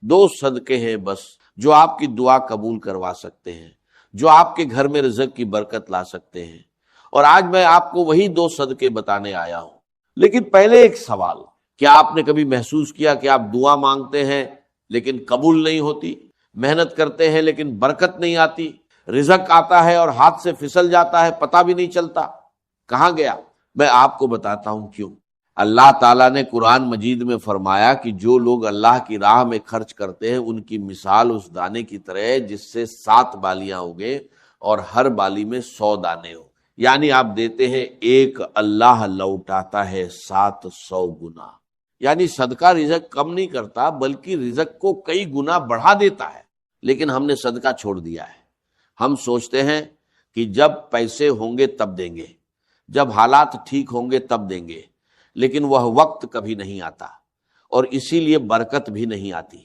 دو صدقے ہیں بس جو آپ کی دعا قبول کروا سکتے ہیں، جو آپ کے گھر میں رزق کی برکت لا سکتے ہیں، اور آج میں آپ کو وہی دو صدقے بتانے آیا ہوں۔ لیکن پہلے ایک سوال، کیا آپ نے کبھی محسوس کیا کہ آپ دعا مانگتے ہیں لیکن قبول نہیں ہوتی، محنت کرتے ہیں لیکن برکت نہیں آتی، رزق آتا ہے اور ہاتھ سے پھسل جاتا ہے، پتہ بھی نہیں چلتا کہاں گیا؟ میں آپ کو بتاتا ہوں کیوں۔ اللہ تعالیٰ نے قرآن مجید میں فرمایا کہ جو لوگ اللہ کی راہ میں خرچ کرتے ہیں ان کی مثال اس دانے کی طرح ہے جس سے 7 بالیاں اگے اور ہر بالی میں 100 دانے ہو، یعنی آپ دیتے ہیں ایک، اللہ لوٹاتا ہے 700 گنا۔ یعنی صدقہ رزق کم نہیں کرتا بلکہ رزق کو کئی گنا بڑھا دیتا ہے، لیکن ہم نے صدقہ چھوڑ دیا ہے۔ ہم سوچتے ہیں کہ جب پیسے ہوں گے تب دیں گے، جب حالات ٹھیک ہوں گے تب دیں گے، لیکن وہ وقت کبھی نہیں آتا اور اسی لیے برکت بھی نہیں آتی۔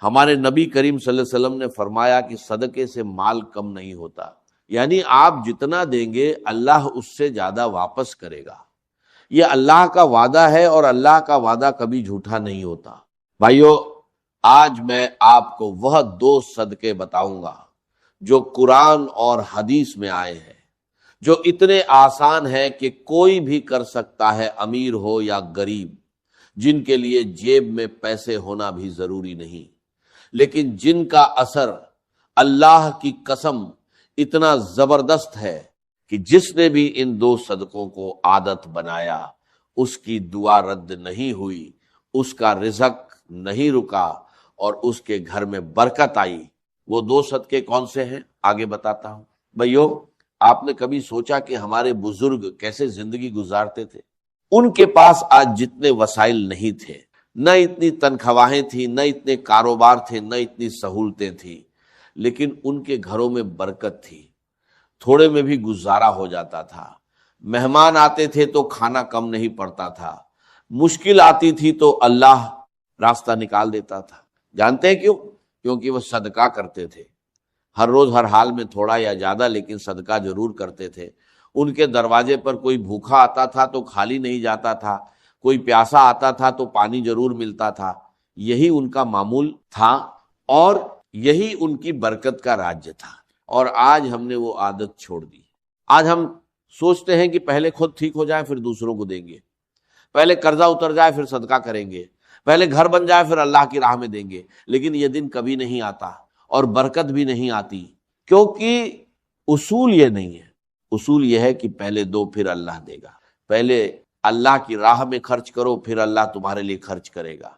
ہمارے نبی کریم صلی اللہ علیہ وسلم نے فرمایا کہ صدقے سے مال کم نہیں ہوتا، یعنی آپ جتنا دیں گے اللہ اس سے زیادہ واپس کرے گا۔ یہ اللہ کا وعدہ ہے اور اللہ کا وعدہ کبھی جھوٹا نہیں ہوتا۔ بھائیو، آج میں آپ کو وہ 2 صدقے بتاؤں گا جو قرآن اور حدیث میں آئے ہیں، جو اتنے آسان ہے کہ کوئی بھی کر سکتا ہے، امیر ہو یا غریب، جن کے لیے جیب میں پیسے ہونا بھی ضروری نہیں، لیکن جن کا اثر اللہ کی قسم اتنا زبردست ہے کہ جس نے بھی ان 2 صدقوں کو عادت بنایا اس کی دعا رد نہیں ہوئی، اس کا رزق نہیں رکا اور اس کے گھر میں برکت آئی۔ وہ 2 صدقے کون سے ہیں آگے بتاتا ہوں۔ بھائیو، آپ نے کبھی سوچا کہ ہمارے بزرگ کیسے زندگی گزارتے تھے؟ ان کے پاس آج جتنے وسائل نہیں تھے، نہ اتنی تنخواہیں تھیں، نہ اتنے کاروبار تھے، نہ اتنی سہولتیں تھیں، لیکن ان کے گھروں میں برکت تھی، تھوڑے میں بھی گزارا ہو جاتا تھا۔ مہمان آتے تھے تو کھانا کم نہیں پڑتا تھا، مشکل آتی تھی تو اللہ راستہ نکال دیتا تھا۔ جانتے ہیں کیوں؟ کیونکہ وہ صدقہ کرتے تھے، ہر روز ہر حال میں تھوڑا یا زیادہ لیکن صدقہ ضرور کرتے تھے۔ ان کے دروازے پر کوئی بھوکا آتا تھا تو خالی نہیں جاتا تھا، کوئی پیاسا آتا تھا تو پانی ضرور ملتا تھا۔ یہی ان کا معمول تھا اور یہی ان کی برکت کا راج تھا، اور آج ہم نے وہ عادت چھوڑ دی۔ آج ہم سوچتے ہیں کہ پہلے خود ٹھیک ہو جائیں پھر دوسروں کو دیں گے، پہلے قرضہ اتر جائے پھر صدقہ کریں گے، پہلے گھر بن جائے پھر اللہ کی راہ میں دیں گے، لیکن یہ دن کبھی نہیں آتا اور برکت بھی نہیں آتی، کیونکہ اصول یہ نہیں ہے۔ اصول یہ ہے کہ پہلے دو پھر اللہ دے گا، پہلے اللہ کی راہ میں خرچ کرو پھر اللہ تمہارے لیے خرچ کرے گا،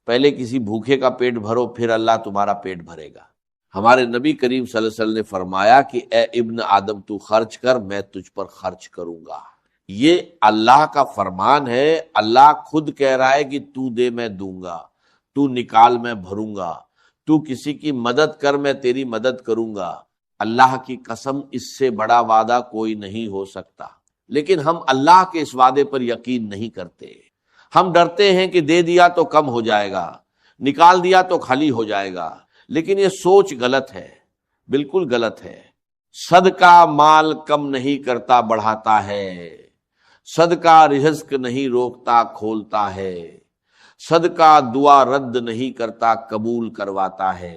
پہلے کسی بھوکے کا پیٹ بھرو پھر اللہ تمہارا پیٹ بھرے گا۔ ہمارے نبی کریم صلی اللہ علیہ وسلم نے فرمایا کہ اے ابن آدم تو خرچ کر، میں تجھ پر خرچ کروں گا۔ یہ اللہ کا فرمان ہے، اللہ خود کہہ رہا ہے کہ تو دے میں دوں گا، تو نکال میں بھروں گا، تو کسی کی مدد کر میں تیری مدد کروں گا۔ اللہ کی قسم اس سے بڑا وعدہ کوئی نہیں ہو سکتا، لیکن ہم اللہ کے اس وعدے پر یقین نہیں کرتے۔ ہم ڈرتے ہیں کہ دے دیا تو کم ہو جائے گا، نکال دیا تو خالی ہو جائے گا، لیکن یہ سوچ غلط ہے، بالکل غلط ہے۔ صدقہ مال کم نہیں کرتا، بڑھاتا ہے۔ صدقہ رزق نہیں روکتا، کھولتا ہے۔ صدقہ دعا رد نہیں کرتا، قبول کرواتا ہے۔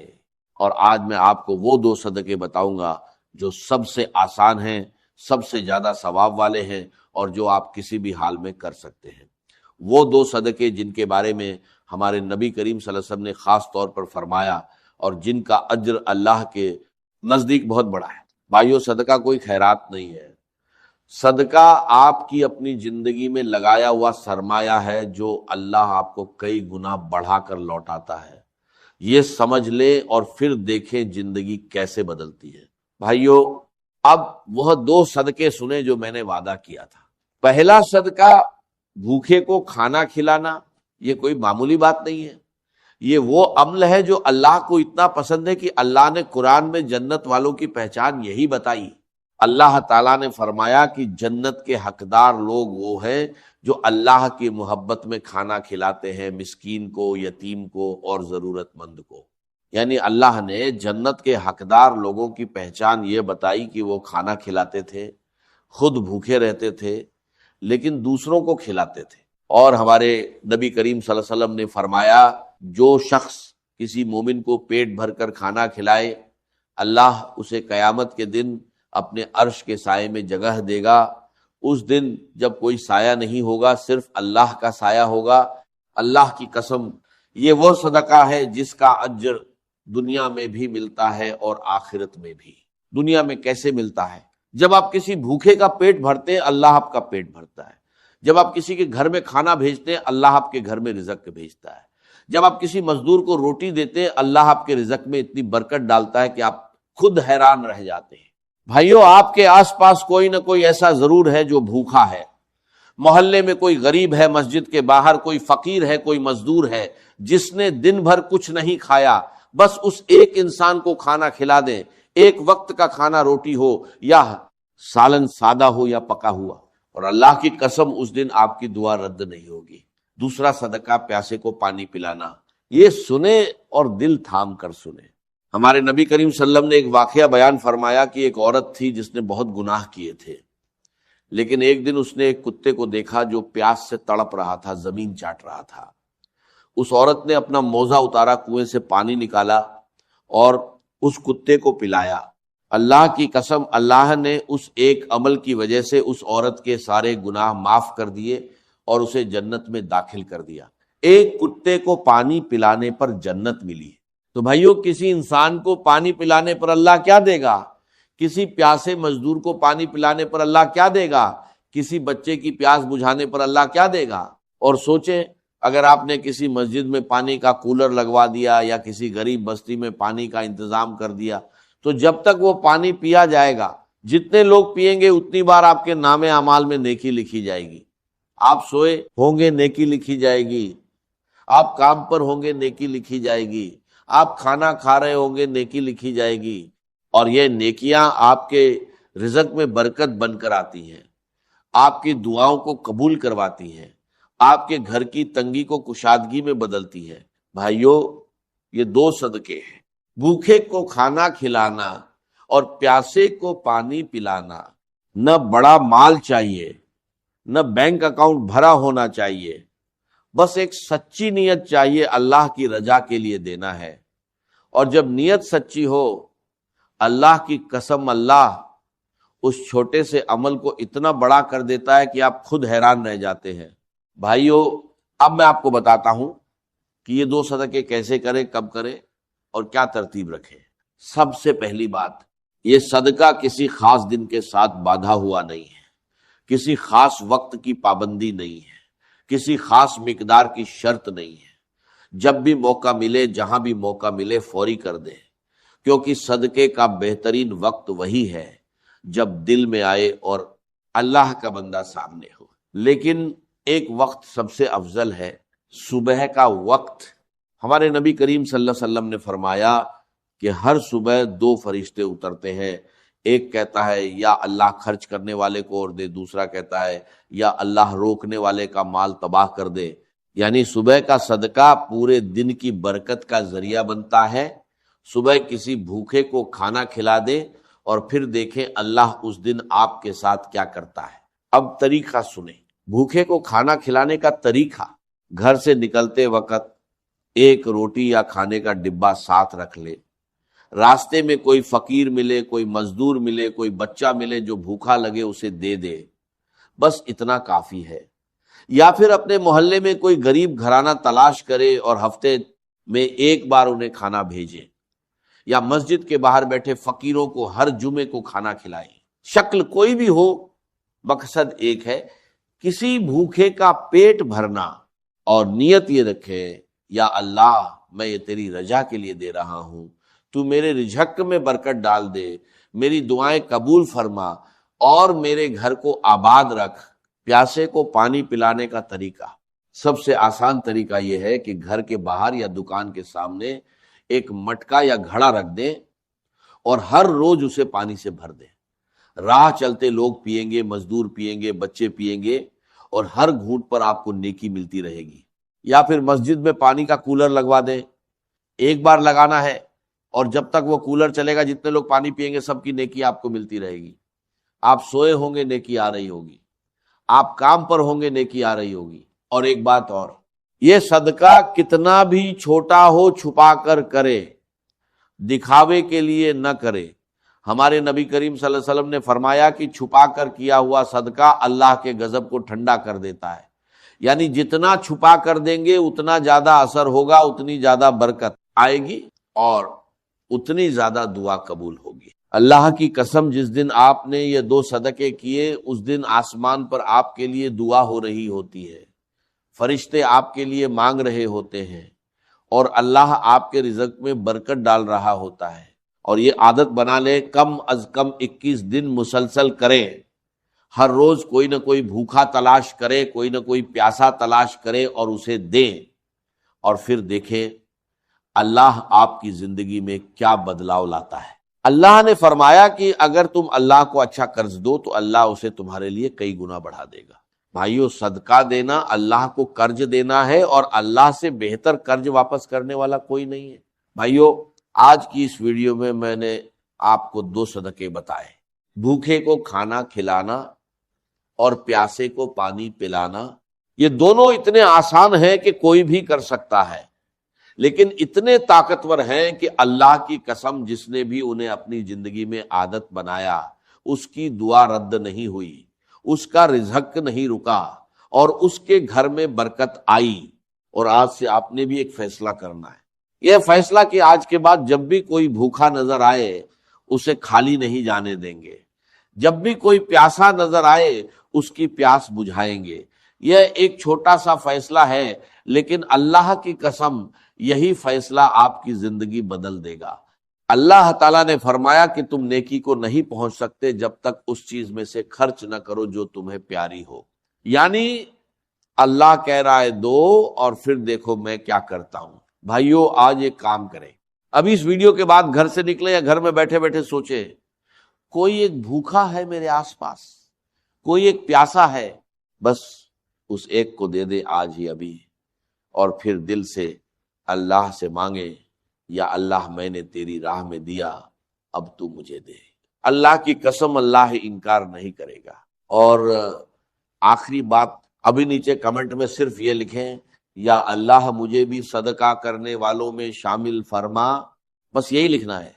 اور آج میں آپ کو وہ دو صدقے بتاؤں گا جو سب سے آسان ہیں، سب سے زیادہ ثواب والے ہیں، اور جو آپ کسی بھی حال میں کر سکتے ہیں۔ وہ دو صدقے جن کے بارے میں ہمارے نبی کریم صلی اللہ علیہ وسلم نے خاص طور پر فرمایا اور جن کا اجر اللہ کے نزدیک بہت بڑا ہے۔ بھائیو، صدقہ کوئی خیرات نہیں ہے، صدقہ آپ کی اپنی زندگی میں لگایا ہوا سرمایہ ہے جو اللہ آپ کو کئی گنا بڑھا کر لوٹاتا ہے۔ یہ سمجھ لیں اور پھر دیکھیں زندگی کیسے بدلتی ہے۔ بھائیو، اب وہ دو صدقے سنیں جو میں نے وعدہ کیا تھا۔ پہلا صدقہ بھوکے کو کھانا کھلانا، یہ کوئی معمولی بات نہیں ہے، یہ وہ عمل ہے جو اللہ کو اتنا پسند ہے کہ اللہ نے قرآن میں جنت والوں کی پہچان یہی بتائی۔ اللہ تعالیٰ نے فرمایا کہ جنت کے حقدار لوگ وہ ہیں جو اللہ کی محبت میں کھانا کھلاتے ہیں، مسکین کو، یتیم کو اور ضرورت مند کو۔ یعنی اللہ نے جنت کے حقدار لوگوں کی پہچان یہ بتائی کہ وہ کھانا کھلاتے تھے، خود بھوکے رہتے تھے لیکن دوسروں کو کھلاتے تھے۔ اور ہمارے نبی کریم صلی اللہ علیہ وسلم نے فرمایا جو شخص کسی مومن کو پیٹ بھر کر کھانا کھلائے، اللہ اسے قیامت کے دن اپنے عرش کے سائے میں جگہ دے گا۔ اس دن جب کوئی سایہ نہیں ہوگا، صرف اللہ کا سایہ ہوگا۔ اللہ کی قسم، یہ وہ صدقہ ہے جس کا اجر دنیا میں بھی ملتا ہے اور آخرت میں بھی۔ دنیا میں کیسے ملتا ہے؟ جب آپ کسی بھوکے کا پیٹ بھرتے ہیں، اللہ آپ کا پیٹ بھرتا ہے۔ جب آپ کسی کے گھر میں کھانا بھیجتے ہیں، اللہ آپ کے گھر میں رزق بھیجتا ہے۔ جب آپ کسی مزدور کو روٹی دیتے ہیں، اللہ آپ کے رزق میں اتنی برکت ڈالتا ہے کہ آپ خود حیران رہ جاتے ہیں۔ بھائیو، آپ کے آس پاس کوئی نہ کوئی ایسا ضرور ہے جو بھوکا ہے۔ محلے میں کوئی غریب ہے، مسجد کے باہر کوئی فقیر ہے، کوئی مزدور ہے جس نے دن بھر کچھ نہیں کھایا۔ بس اس ایک انسان کو کھانا کھلا دیں، ایک وقت کا کھانا، روٹی ہو یا سالن سادہ ہو یا پکا ہوا، اور اللہ کی قسم اس دن آپ کی دعا رد نہیں ہوگی۔ دوسرا صدقہ پیاسے کو پانی پلانا۔ یہ سنیں اور دل تھام کر سنیں۔ ہمارے نبی کریم صلی اللہ علیہ وسلم نے ایک واقعہ بیان فرمایا کہ ایک عورت تھی جس نے بہت گناہ کیے تھے، لیکن ایک دن اس نے ایک کتے کو دیکھا جو پیاس سے تڑپ رہا تھا، زمین چاٹ رہا تھا۔ اس عورت نے اپنا موزہ اتارا، کنویں سے پانی نکالا اور اس کتے کو پلایا۔ اللہ کی قسم، اللہ نے اس ایک عمل کی وجہ سے اس عورت کے سارے گناہ معاف کر دیے اور اسے جنت میں داخل کر دیا۔ ایک کتے کو پانی پلانے پر جنت ملی۔ تو بھائیو، کسی انسان کو پانی پلانے پر اللہ کیا دے گا؟ کسی پیاسے مزدور کو پانی پلانے پر اللہ کیا دے گا؟ کسی بچے کی پیاس بجھانے پر اللہ کیا دے گا؟ اور سوچیں، اگر آپ نے کسی مسجد میں پانی کا کولر لگوا دیا یا کسی غریب بستی میں پانی کا انتظام کر دیا، تو جب تک وہ پانی پیا جائے گا، جتنے لوگ پیئیں گے اتنی بار آپ کے نام اعمال میں نیکی لکھی جائے گی۔ آپ سوئے ہوں گے، نیکی لکھی جائے گی۔ آپ کام پر ہوں گے، نیکی لکھی جائے گی۔ آپ کھانا کھا رہے ہوں گے، نیکی لکھی جائے گی۔ اور یہ نیکیاں آپ کے رزق میں برکت بن کر آتی ہیں، آپ کی دعاؤں کو قبول کرواتی ہیں، آپ کے گھر کی تنگی کو کشادگی میں بدلتی ہے۔ بھائیو، یہ دو صدقے ہیں، بھوکے کو کھانا کھلانا اور پیاسے کو پانی پلانا۔ نہ بڑا مال چاہیے، نہ بینک اکاؤنٹ بھرا ہونا چاہیے، بس ایک سچی نیت چاہیے، اللہ کی رضا کے لیے دینا ہے۔ اور جب نیت سچی ہو، اللہ کی قسم، اللہ اس چھوٹے سے عمل کو اتنا بڑا کر دیتا ہے کہ آپ خود حیران رہ جاتے ہیں۔ بھائیو، اب میں آپ کو بتاتا ہوں کہ یہ دو صدقے کیسے کریں، کب کریں اور کیا ترتیب رکھیں۔ سب سے پہلی بات، یہ صدقہ کسی خاص دن کے ساتھ باندھا ہوا نہیں ہے، کسی خاص وقت کی پابندی نہیں ہے، کسی خاص مقدار کی شرط نہیں ہے۔ جب بھی موقع ملے، جہاں بھی موقع ملے، فوری کر دیں، کیونکہ صدقے کا بہترین وقت وہی ہے جب دل میں آئے اور اللہ کا بندہ سامنے ہو۔ لیکن ایک وقت سب سے افضل ہے، صبح کا وقت۔ ہمارے نبی کریم صلی اللہ علیہ وسلم نے فرمایا کہ ہر صبح دو فرشتے اترتے ہیں، ایک کہتا ہے یا اللہ خرچ کرنے والے کو اور دے، دوسرا کہتا ہے یا اللہ روکنے والے کا مال تباہ کر دے۔ یعنی صبح کا صدقہ پورے دن کی برکت کا ذریعہ بنتا ہے۔ صبح کسی بھوکے کو کھانا کھلا دیں اور پھر دیکھیں اللہ اس دن آپ کے ساتھ کیا کرتا ہے۔ اب طریقہ سنیں، بھوکے کو کھانا کھلانے کا طریقہ: گھر سے نکلتے وقت ایک روٹی یا کھانے کا ڈبہ ساتھ رکھ لے، راستے میں کوئی فقیر ملے، کوئی مزدور ملے، کوئی بچہ ملے جو بھوکا لگے، اسے دے دے، بس اتنا کافی ہے۔ یا پھر اپنے محلے میں کوئی غریب گھرانہ تلاش کرے اور ہفتے میں ایک بار انہیں کھانا بھیجے، یا مسجد کے باہر بیٹھے فقیروں کو ہر جمعے کو کھانا کھلائیں۔ شکل کوئی بھی ہو، مقصد ایک ہے، کسی بھوکے کا پیٹ بھرنا، اور نیت یہ رکھے، یا اللہ میں یہ تیری رضا کے لیے دے رہا ہوں، تو میرے رزق میں برکت ڈال دے، میری دعائیں قبول فرما اور میرے گھر کو آباد رکھ۔ پیاسے کو پانی پلانے کا طریقہ: سب سے آسان طریقہ یہ ہے کہ گھر کے باہر یا دکان کے سامنے ایک مٹکا یا گھڑا رکھ دیں اور ہر روز اسے پانی سے بھر دیں۔ راہ چلتے لوگ پئیں گے، مزدور پئیں گے، بچے پئیں گے، اور ہر گھونٹ پر آپ کو نیکی ملتی رہے گی۔ یا پھر مسجد میں پانی کا کولر لگوا دیں، ایک بار لگانا ہے، اور جب تک وہ کولر چلے گا جتنے لوگ پانی پئیں گے سب کی نیکی آپ کو ملتی رہے گی۔ آپ سوئے ہوں گے، نیکی آ رہی ہوگی، آپ کام پر ہوں گے، نیکی آ رہی ہوگی۔ اور ایک بات اور، یہ صدقہ کتنا بھی چھوٹا ہو چھپا کر کرے، دکھاوے کے لیے نہ کرے۔ ہمارے نبی کریم صلی اللہ علیہ وسلم نے فرمایا کہ چھپا کر کیا ہوا صدقہ اللہ کے غضب کو ٹھنڈا کر دیتا ہے، یعنی جتنا چھپا کر دیں گے اتنا زیادہ اثر ہوگا، اتنی زیادہ برکت آئے گی اور اتنی زیادہ دعا قبول ہوگی۔ اللہ کی قسم، جس دن آپ نے یہ 2 صدقے کیے اس دن آسمان پر آپ کے لیے دعا ہو رہی ہوتی ہے، فرشتے آپ کے لیے مانگ رہے ہوتے ہیں، اور اللہ آپ کے رزق میں برکت ڈال رہا ہوتا ہے۔ اور یہ عادت بنا لیں، کم از کم 21 دن مسلسل کریں، ہر روز کوئی نہ کوئی بھوکا تلاش کرے، کوئی نہ کوئی پیاسا تلاش کرے اور اسے دیں، اور پھر دیکھیں اللہ آپ کی زندگی میں کیا بدلاؤ لاتا ہے۔ اللہ نے فرمایا کہ اگر تم اللہ کو اچھا قرض دو تو اللہ اسے تمہارے لیے کئی گنا بڑھا دے گا۔ بھائیو، صدقہ دینا اللہ کو قرض دینا ہے، اور اللہ سے بہتر قرض واپس کرنے والا کوئی نہیں ہے۔ بھائیو، آج کی اس ویڈیو میں میں نے آپ کو 2 صدقے بتائے، بھوکے کو کھانا کھلانا اور پیاسے کو پانی پلانا۔ یہ دونوں اتنے آسان ہیں کہ کوئی بھی کر سکتا ہے، لیکن اتنے طاقتور ہیں کہ اللہ کی قسم جس نے بھی انہیں اپنی زندگی میں عادت بنایا اس کی دعا رد نہیں ہوئی، اس کا رزق نہیں رکا، اور اس کے گھر میں برکت آئی۔ اور آج سے آپ نے بھی ایک فیصلہ کرنا ہے، یہ فیصلہ کہ آج کے بعد جب بھی کوئی بھوکا نظر آئے اسے خالی نہیں جانے دیں گے، جب بھی کوئی پیاسا نظر آئے اس کی پیاس بجھائیں گے۔ یہ ایک چھوٹا سا فیصلہ ہے، لیکن اللہ کی قسم یہی فیصلہ آپ کی زندگی بدل دے گا۔ اللہ تعالیٰ نے فرمایا کہ تم نیکی کو نہیں پہنچ سکتے جب تک اس چیز میں سے خرچ نہ کرو جو تمہیں پیاری ہو، یعنی اللہ کہہ رہا ہے دو اور پھر دیکھو میں کیا کرتا ہوں۔ بھائیو، آج ایک کام کریں، ابھی اس ویڈیو کے بعد گھر سے نکلیں یا گھر میں بیٹھے بیٹھے سوچیں، کوئی ایک بھوکا ہے میرے آس پاس، کوئی ایک پیاسا ہے، بس اس ایک کو دے دے آج ہی ابھی، اور پھر دل سے اللہ سے مانگے، یا اللہ میں نے تیری راہ میں دیا، اب تو مجھے دے۔ اللہ کی قسم اللہ انکار نہیں کرے گا۔ اور آخری بات، ابھی نیچے کمنٹ میں صرف یہ لکھیں، یا اللہ مجھے بھی صدقہ کرنے والوں میں شامل فرما، بس یہی لکھنا ہے۔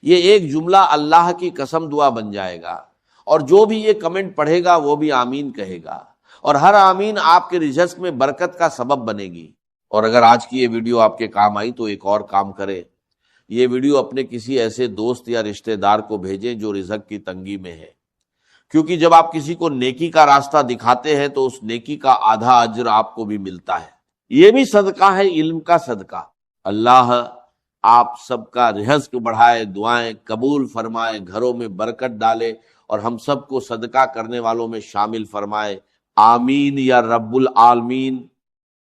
یہ ایک جملہ اللہ کی قسم دعا بن جائے گا، اور جو بھی یہ کمنٹ پڑھے گا وہ بھی آمین کہے گا، اور ہر آمین آپ کے رزق میں برکت کا سبب بنے گی۔ اور اگر آج کی یہ ویڈیو آپ کے کام آئی تو ایک اور کام کرے، یہ ویڈیو اپنے کسی ایسے دوست یا رشتہ دار کو بھیجیں جو رزق کی تنگی میں ہے، کیونکہ جب آپ کسی کو نیکی کا راستہ دکھاتے ہیں تو اس نیکی کا آدھا اجر آپ کو بھی ملتا ہے۔ یہ بھی صدقہ ہے، علم کا صدقہ۔ اللہ آپ سب کا رزق بڑھائے، دعائیں قبول فرمائے، گھروں میں برکت ڈالے، اور ہم سب کو صدقہ کرنے والوں میں شامل فرمائے۔ آمین یا رب العالمین۔